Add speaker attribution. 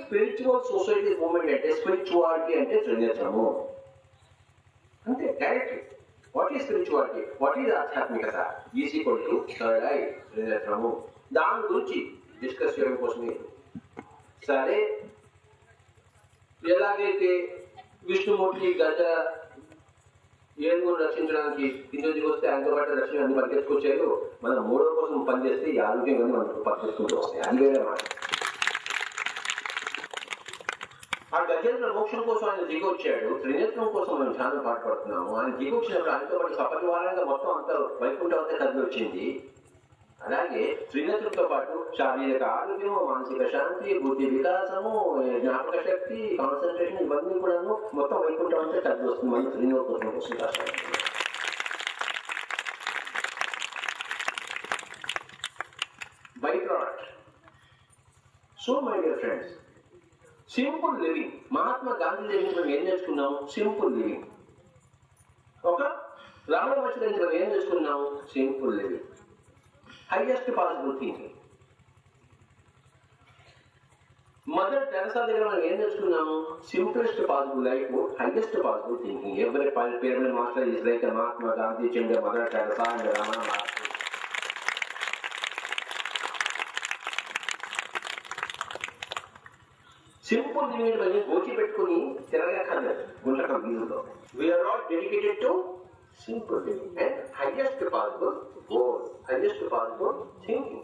Speaker 1: spiritual society movement and spirituality and Trinitamu? Directly. What is spirituality? What is Adhyatmikata? Is equal to third eye, Trinitamu. Dan Guruji, discuss your question. Sare, Yelagate, Vishnumurti, Gata, ఏనుగును రక్షించడానికి హిందూ దిగొస్తే ఆయనతో పాటు రక్షణ అన్ని పరిగెత్తుకొచ్చారు. మన మూడో కోసం పనిచేస్తే ఈ ఆరోగ్యం అన్ని మనకు పరిగెత్తుకుంటూ వస్తాయి. అది వేరే మాట. ఆ గజేంద్ర మోక్షం కోసం ఆయన దిగొచ్చాడు. త్రినేత్రం కోసం మనం చాలా పాటుపడుతున్నాము. ఆయన దిగొచ్చినప్పుడు ఆయనతో పాటు సపరివారంగా మొత్తం అంతా వైకుంఠం అంతా కలిసి వచ్చింది. అలాగే త్రినేత్రంతో పాటు శారీరక ఆరోగ్యము, మానసిక శాంతి, బుద్ధి వికాసము, జ్ఞాపక శక్తి, కాన్సన్ట్రేషన్ ఇవన్నీ కూడా మొత్తం వైకుంఠం అంతా కలిసి వస్తుంది. మన త్రినేత్రం కోసం by product. So my dear friends, simple living. Mahatma Gandhi దగ్గర మనం ఏం నేర్చుకున్నాం? Simple living. ఒక రావణ మహర్షి దగ్గర మనం ఏం నేర్చుకున్నాం? Simple living. highest possible thinking. Mother Teresa దగ్గర మనం ఏం నేర్చుకున్నాము? Simplest possible life, highest possible thinking. ఎవరి pyramid master is like Mahatma Gandhi, Mother Teresa and Ramana Maharshi. Simple living అనేది గోచి పెట్టుకుని తిరగక్కర్లేదు గుంటక వీధుల్లో. We are all dedicated to simple living and highest possible goal, highest possible thinking.